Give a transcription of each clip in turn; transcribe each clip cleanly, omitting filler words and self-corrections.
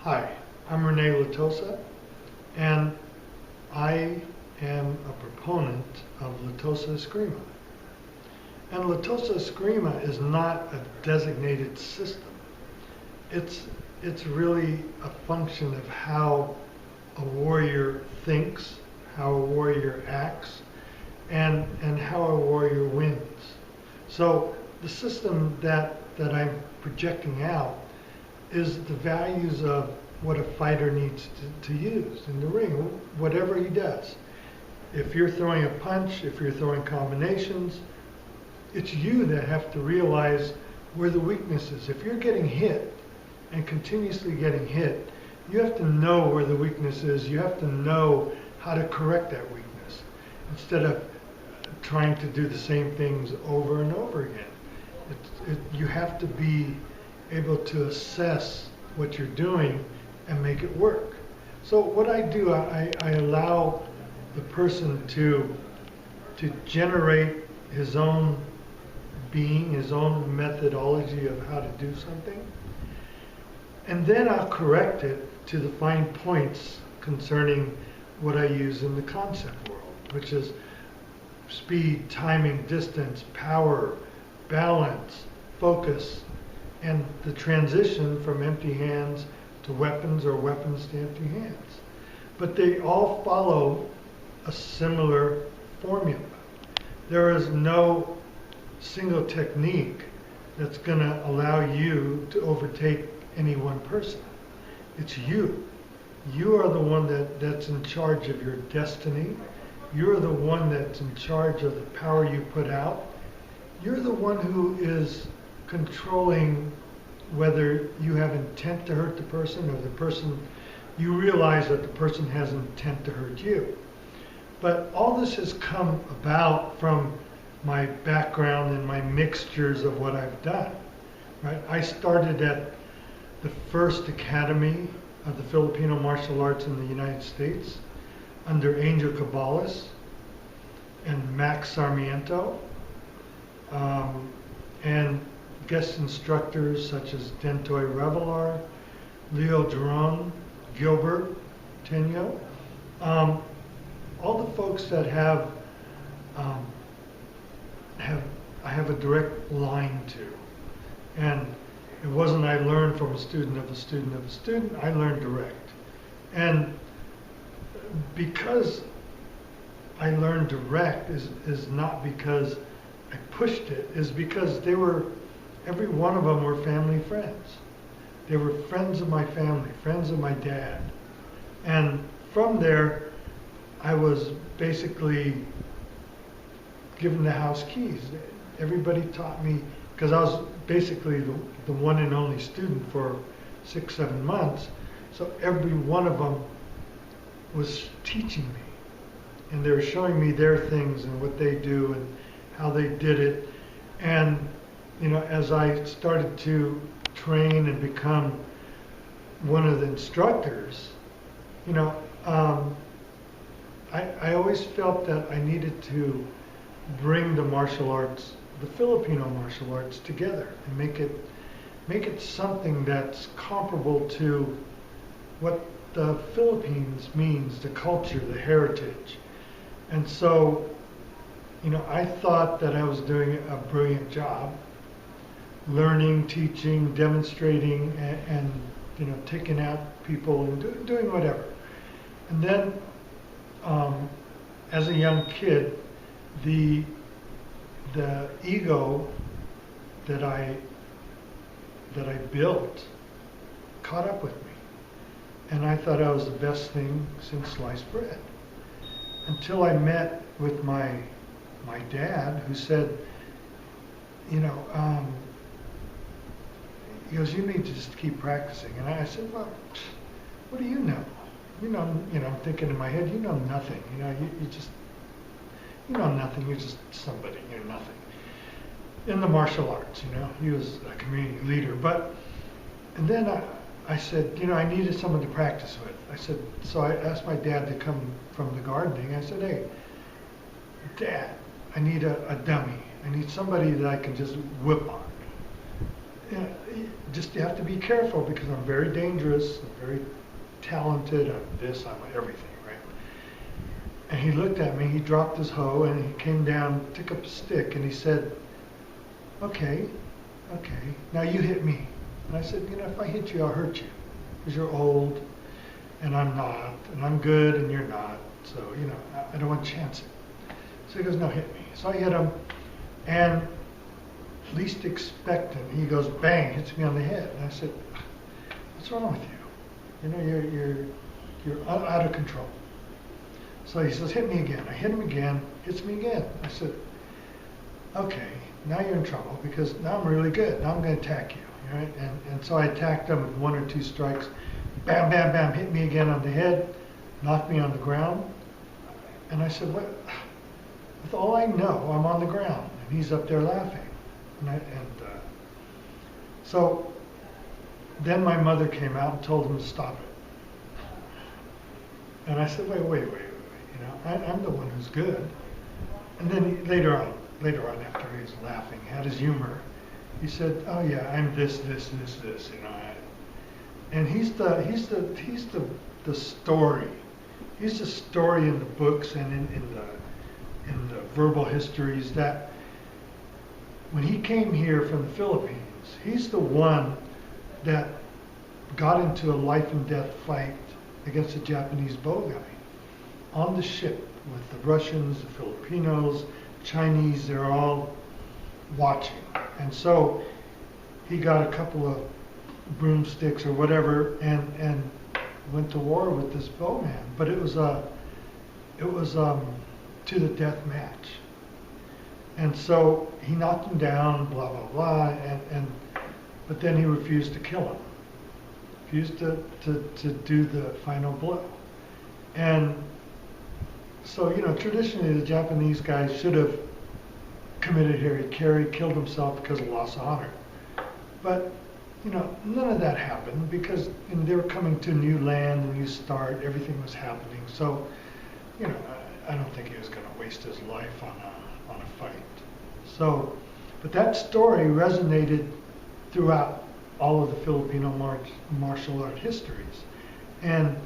Hi, I'm Rene Latosa, and I am a proponent of Latosa Escrima. And Latosa Escrima is not a designated system. It's really a function of how a warrior thinks, how a warrior acts, and how a warrior wins. So the system that I'm projecting out is the values of what a fighter needs to use in the ring, whatever he does. If you're throwing a punch, if you're throwing combinations, it's you that have to realize where the weakness is. If you're getting hit and continuously getting hit, you have to know where the weakness is. You have to know how to correct that weakness instead of trying to do the same things over and over again. You have to be able to assess what you're doing and make it work. So what I do, I allow the person to generate his own being, his own methodology of how to do something. And then I'll correct it to the fine points concerning what I use in the concept world, which is speed, timing, distance, power, balance, focus, and the transition from empty hands to weapons or weapons to empty hands. But they all follow a similar formula. There is no single technique that's going to allow you to overtake any one person. It's you. You are the one that's in charge of your destiny. You're the one that's in charge of the power you put out. You're the one who is controlling whether you have intent to hurt the person or the person, you realize that the person has intent to hurt you. But all this has come about from my background and my mixtures of what I've done. Right? I started at the first academy of the Filipino Martial Arts in the United States under Angel Caballas and Max Sarmiento, and guest instructors such as Dentoy Revelar, Leo Duran, Gilbert Tenyo, all the folks that I have a direct line to. And it wasn't I learned from a student of a student of a student, I learned direct. And because I learned direct is not because I pushed it, is because every one of them were family friends. They were friends of my family, friends of my dad. And from there, I was basically given the house keys. Everybody taught me, because I was basically the one and only student for 6-7 months. So every one of them was teaching me. And they were showing me their things and what they do and how they did it. And you know, as I started to train and become one of the instructors, you know, I always felt that I needed to bring the martial arts, the Filipino martial arts, together and make it something that's comparable to what the Philippines means, the culture, the heritage. And so, you know, I thought that I was doing a brilliant job, learning, teaching, demonstrating, and you know, taking out people and doing whatever. And then, as a young kid, the ego that I built caught up with me, and I thought I was the best thing since sliced bread. Until I met with my dad, who said, you know, he goes, you need to just keep practicing. And I said, well, what do you know? You know, I'm thinking in my head, you know nothing. You know, you know nothing. You're just somebody. You're nothing. In the martial arts, you know, he was a community leader. And then I said, you know, I needed someone to practice with. I said, so I asked my dad to come from the gardening. I said, hey, Dad, I need a dummy. I need somebody that I can just whip on. just you have to be careful because I'm very dangerous, I'm very talented, I'm this, I'm everything, right? And he looked at me, he dropped his hoe, and he came down, took up a stick, and he said, okay, now you hit me. And I said, if I hit you, I'll hurt you, because you're old, and I'm not, and I'm good, and you're not, so, I don't want to chance it. So he goes, no, hit me. So I hit him, and least expectant, he goes, bang, hits me on the head. And I said, what's wrong with you? You're out of control. So he says, hit me again. I hit him again, hits me again. I said, okay, now you're in trouble because now I'm really good. Now I'm going to attack you. Right? And so I attacked him with 1 or 2 strikes. Bam, bam, bam, hit me again on the head, knocked me on the ground. And I said, what? With all I know, I'm on the ground. And he's up there laughing. So then my mother came out and told him to stop it. And I said, wait. I'm the one who's good. And then later on, after he was laughing, had his humor, he said, oh yeah, I'm this. And he's the story. He's the story in the books and in the verbal histories that when he came here from the Philippines, he's the one that got into a life and death fight against a Japanese bow guy on the ship with the Russians, the Filipinos, Chinese, they're all watching. And so he got a couple of broomsticks or whatever and went to war with this bowman. But it was to the death match. And so he knocked him down, blah, blah, blah, but then he refused to kill him. Refused to do the final blow. And so, traditionally the Japanese guys should have committed harikiri, killed himself because of loss of honor. But, none of that happened because they were coming to new land, a new start, everything was happening. So, I don't think he was going to waste his life on a fight. So, but that story resonated throughout all of the Filipino martial art histories. And,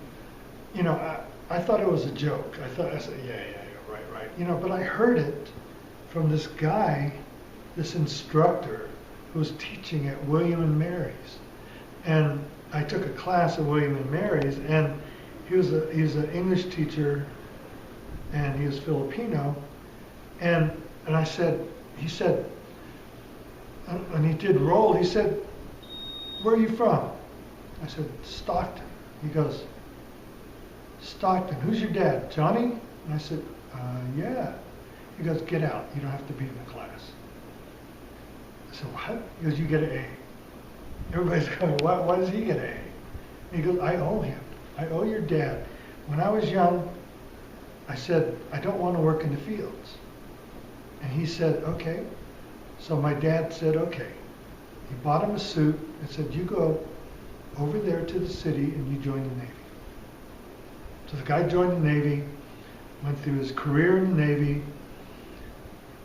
I thought it was a joke. I said, yeah, right. But I heard it from this guy, this instructor who was teaching at William and Mary's. And I took a class at William and Mary's, and he's an English teacher, and he was Filipino. And he said, and he did roll, he said, where are you from? I said, Stockton. He goes, Stockton, who's your dad, Johnny? And I said, yeah. He goes, get out, you don't have to be in the class. I said, what? He goes, you get an A. Everybody's going, why does he get an A? And he goes, I owe him. I owe your dad. When I was young, I said, I don't want to work in the fields. And he said, okay. So my dad said, okay. He bought him a suit and said, you go over there to the city and you join the Navy. So the guy joined the Navy, went through his career in the Navy,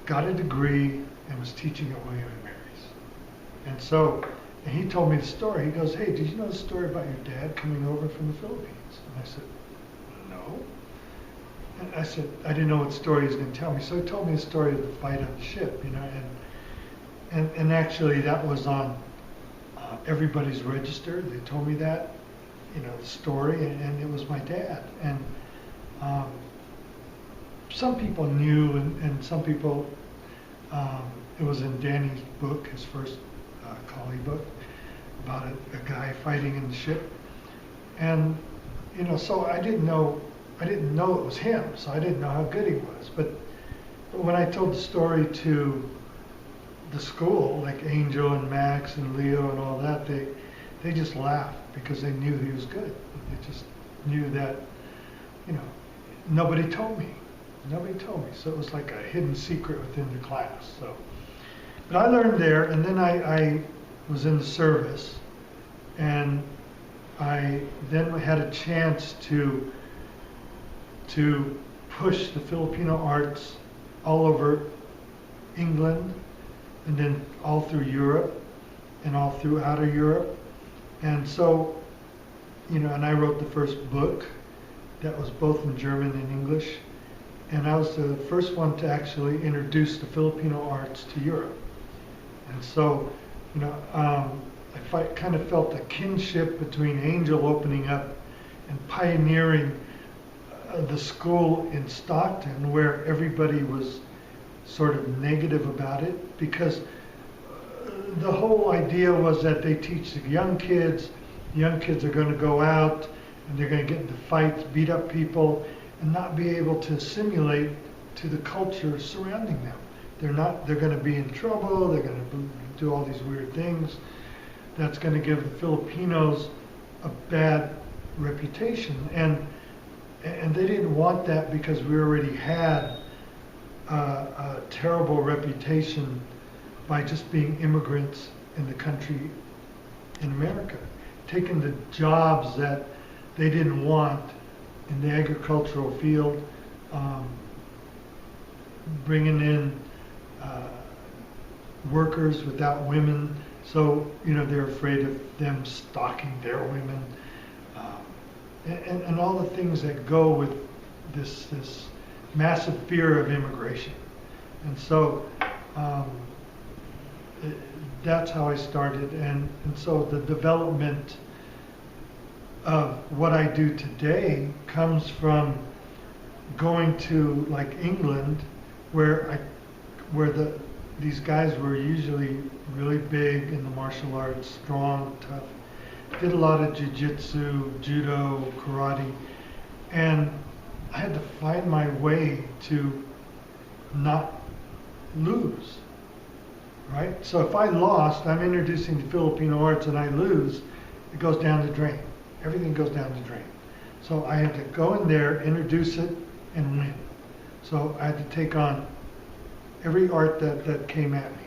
got a degree, and was teaching at William and Mary's. And he told me the story. He goes, hey, did you know the story about your dad coming over from the Philippines? And I said, no. And I said, I didn't know what story he was going to tell me. So he told me the story of the fight on the ship, and actually that was on everybody's register. They told me that, the story, and it was my dad. And some people knew, and some people, it was in Danny's book, his first Kali book, about a guy fighting in the ship. And, so I didn't know it was him, so I didn't know how good he was. But when I told the story to the school, like Angel and Max and Leo and all that, they just laughed because they knew he was good. They just knew that, nobody told me. So it was like a hidden secret within the class. So, but I learned there, and then I was in the service, and I then had a chance to push the Filipino arts all over England, and then all through Europe. and all throughout Europe. And so, you know, and I wrote the first book that was both in German and English. And I was the first one to actually introduce the Filipino arts to Europe. And so, you know, I kind of felt a kinship between Angel opening up and pioneering the school in Stockton, where everybody was sort of negative about it, because the whole idea was that they teach the young kids are going to go out and they're going to get into fights, beat up people, and not be able to assimilate to the culture surrounding them. They're going to be in trouble, they're going to do all these weird things. That's going to give the Filipinos a bad reputation. And they didn't want that, because we already had a terrible reputation by just being immigrants in the country in America, taking the jobs that they didn't want in the agricultural field, bringing in workers without women. So, you know, they're afraid of them stalking their women, and all the things that go with this massive fear of immigration. And so that's how I started. And so the development of what I do today comes from going to, like, England, where these guys were usually really big in the martial arts, strong, tough, did a lot of jiu-jitsu, judo, karate, and I had to find my way to not lose, right? So if I lost, I'm introducing the Filipino arts, and I lose, it goes down the drain. Everything goes down the drain. So I had to go in there, introduce it, and win. So I had to take on every art that came at me.